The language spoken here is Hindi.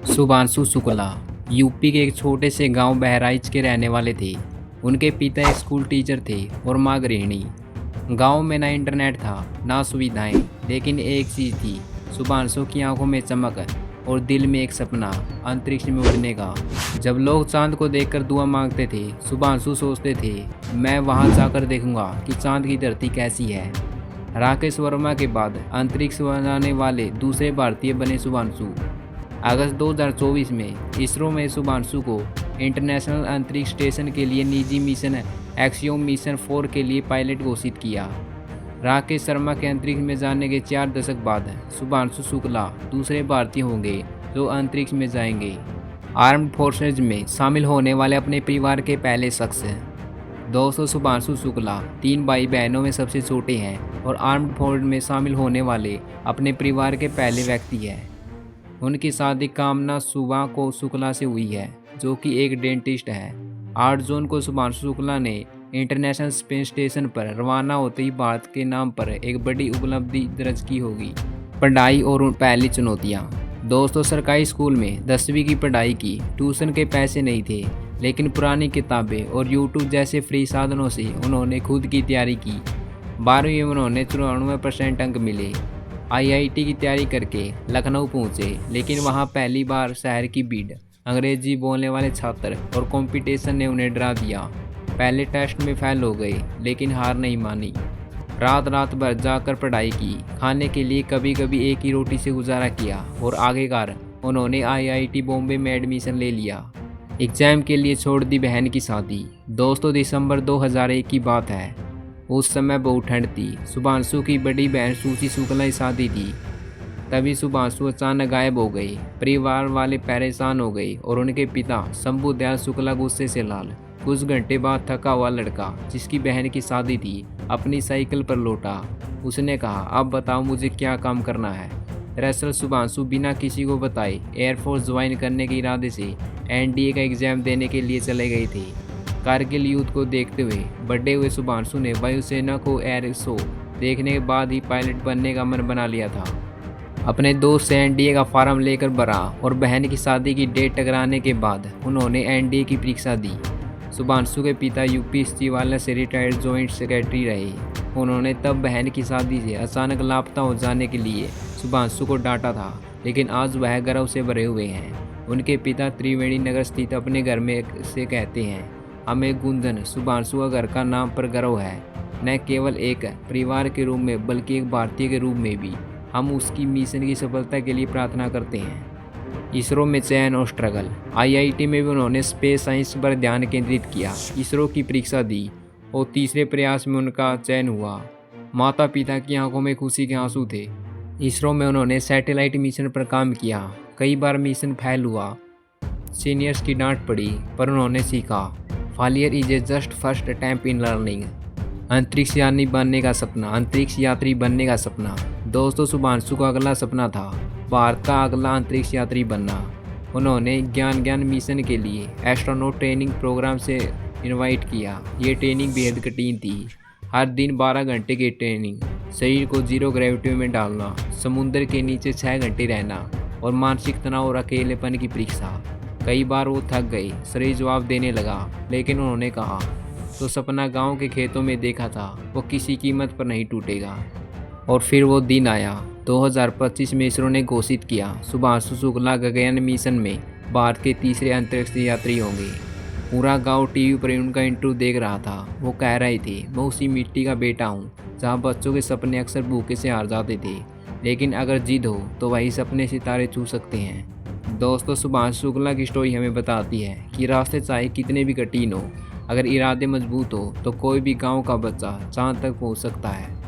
शुभांशु शुक्ला यूपी के एक छोटे से गांव बहराइच के रहने वाले थे। उनके पिता एक स्कूल टीचर थे और माँ गृहिणी। गांव में ना इंटरनेट था ना सुविधाएं, लेकिन एक चीज़ थी, शुभांशु की आंखों में चमक और दिल में एक सपना, अंतरिक्ष में उड़ने का। जब लोग चांद को देखकर दुआ मांगते थे, शुभांशु सोचते थे, मैं वहां जाकर देखूंगा कि चांद की धरती कैसी है। राकेश वर्मा के बाद अंतरिक्ष बनाने वाले दूसरे भारतीय बने शुभांशु। अगस्त 2024 में इसरो में शुभांशु को इंटरनेशनल अंतरिक्ष स्टेशन के लिए निजी मिशन एक्सियोम मिशन 4 के लिए पायलट घोषित किया। राकेश शर्मा के अंतरिक्ष में जाने के 4 दशक बाद शुभांशु शुक्ला दूसरे भारतीय होंगे जो अंतरिक्ष में जाएंगे। आर्म्ड फोर्सेज में शामिल होने वाले अपने परिवार के पहले शख्स हैं। दोस्तों, शुभांशु शुक्ला 3 भाई बहनों में सबसे छोटे हैं और आर्म्ड फोर्स में शामिल होने वाले अपने परिवार के पहले व्यक्ति हैं। उनकी शादी कामना सुबा को शुक्ला से हुई है, जो कि एक डेंटिस्ट है। 8 जून को शुभांशु शुक्ला ने इंटरनेशनल स्पेस स्टेशन पर रवाना होते ही भारत के नाम पर एक बड़ी उपलब्धि दर्ज की होगी। पढ़ाई और पहली चुनौतियाँ। दोस्तों, सरकारी स्कूल में 10वीं की पढ़ाई की, ट्यूशन के पैसे नहीं थे, लेकिन पुरानी किताबें और यूट्यूब जैसे फ्री साधनों से उन्होंने खुद की तैयारी की। 12वीं में उन्होंने 94% अंक मिले। आईआईटी की तैयारी करके लखनऊ पहुंचे, लेकिन वहां पहली बार शहर की भीड़, अंग्रेजी बोलने वाले छात्र और कंपटीशन ने उन्हें डरा दिया। पहले टेस्ट में फेल हो गए, लेकिन हार नहीं मानी। रात भर जाकर पढ़ाई की, खाने के लिए कभी कभी एक ही रोटी से गुजारा किया और आखिरकार उन्होंने आईआईटी बॉम्बे में एडमिशन ले लिया। एग्जाम के लिए छोड़ दी बहन की शादी। दोस्तों, दिसंबर 2001 की बात है। उस समय बहुत ठंड थी। शुभांशु की बड़ी बहन सूची शुक्ला की शादी थी। तभी शुभांशु अचानक गायब हो गए। परिवार वाले परेशान हो गए और उनके पिता शंभू दयाल शुक्ला गुस्से से लाल। कुछ घंटे बाद थका हुआ लड़का, जिसकी बहन की शादी थी, अपनी साइकिल पर लौटा। उसने कहा, अब बताओ मुझे क्या काम करना है। दरअसल शुभांशु बिना किसी को बताए एयरफोर्स ज्वाइन करने के इरादे से एनडीए का एग्जाम देने के लिए चले गए थे। कारगिल युद्ध को देखते हुए बड़े हुए शुभांशु ने वायुसेना को एयर शो देखने के बाद ही पायलट बनने का मन बना लिया था। अपने दोस्त से एनडीए का फॉर्म लेकर भरा और बहन की शादी की डेट टकराने के बाद उन्होंने एनडीए की परीक्षा दी। शुभांशु के पिता यूपी सचिवालय से रिटायर्ड जॉइंट सेक्रेटरी रहे। उन्होंने तब बहन की शादी से अचानक लापता हो जाने के लिए शुभांशु को डांटा था, लेकिन आज वह गर्व से भरे हुए हैं। उनके पिता त्रिवेणी नगर स्थित अपने घर में से कहते हैं, हमें गुंजन शुभांशु का घर का नाम पर गर्व है। न केवल एक परिवार के रूप में बल्कि एक भारतीय के रूप में भी हम उसकी मिशन की सफलता के लिए प्रार्थना करते हैं। इसरो में चयन और स्ट्रगल। आईआईटी में भी उन्होंने स्पेस साइंस पर ध्यान केंद्रित किया। इसरो की परीक्षा दी और तीसरे प्रयास में उनका चयन हुआ। माता पिता की आंखों में खुशी के आंसू थे। इसरो में उन्होंने सैटेलाइट मिशन पर काम किया। कई बार मिशन फेल हुआ, सीनियर्स की डांट पड़ी, पर उन्होंने सीखा। Failure is a just first attempt in learning. अंतरिक्ष यात्री बनने का सपना। दोस्तों, शुभांशु का अगला सपना था भारत का अगला अंतरिक्ष यात्री बनना। उन्होंने ज्ञान मिशन के लिए एस्ट्रोनॉट ट्रेनिंग प्रोग्राम से इनवाइट किया। ये ट्रेनिंग बेहद कठिन थी। हर दिन 12 घंटे की ट्रेनिंग, शरीर को 0 ग्रेविटी में डालना, समुद्र के नीचे 6 घंटे रहना और मानसिक तनाव और अकेलेपन की परीक्षा। कई बार वो थक गए, शरीर जवाब देने लगा, लेकिन उन्होंने कहा, तो सपना गांव के खेतों में देखा था, वो किसी कीमत पर नहीं टूटेगा। और फिर वो दिन आया। 2025 में इसरो ने घोषित किया, शुभांशु शुक्ला गगनयान मिशन में भारत के तीसरे अंतरिक्ष यात्री होंगे। पूरा गांव टीवी पर उनका इंटरव्यू देख रहा था। वो कह रहे थे, मैं उसी मिट्टी का बेटा हूँ जहाँ बच्चों के सपने अक्सर भूखे से हार जाते थे, लेकिन अगर जिद हो तो वही सपने सितारे छू सकते हैं। दोस्तों, शुभांशु शुक्ला की स्टोरी हमें बताती है कि रास्ते चाहे कितने भी कठिन हो, अगर इरादे मजबूत हो तो कोई भी गांव का बच्चा चांद तक पहुंच सकता है।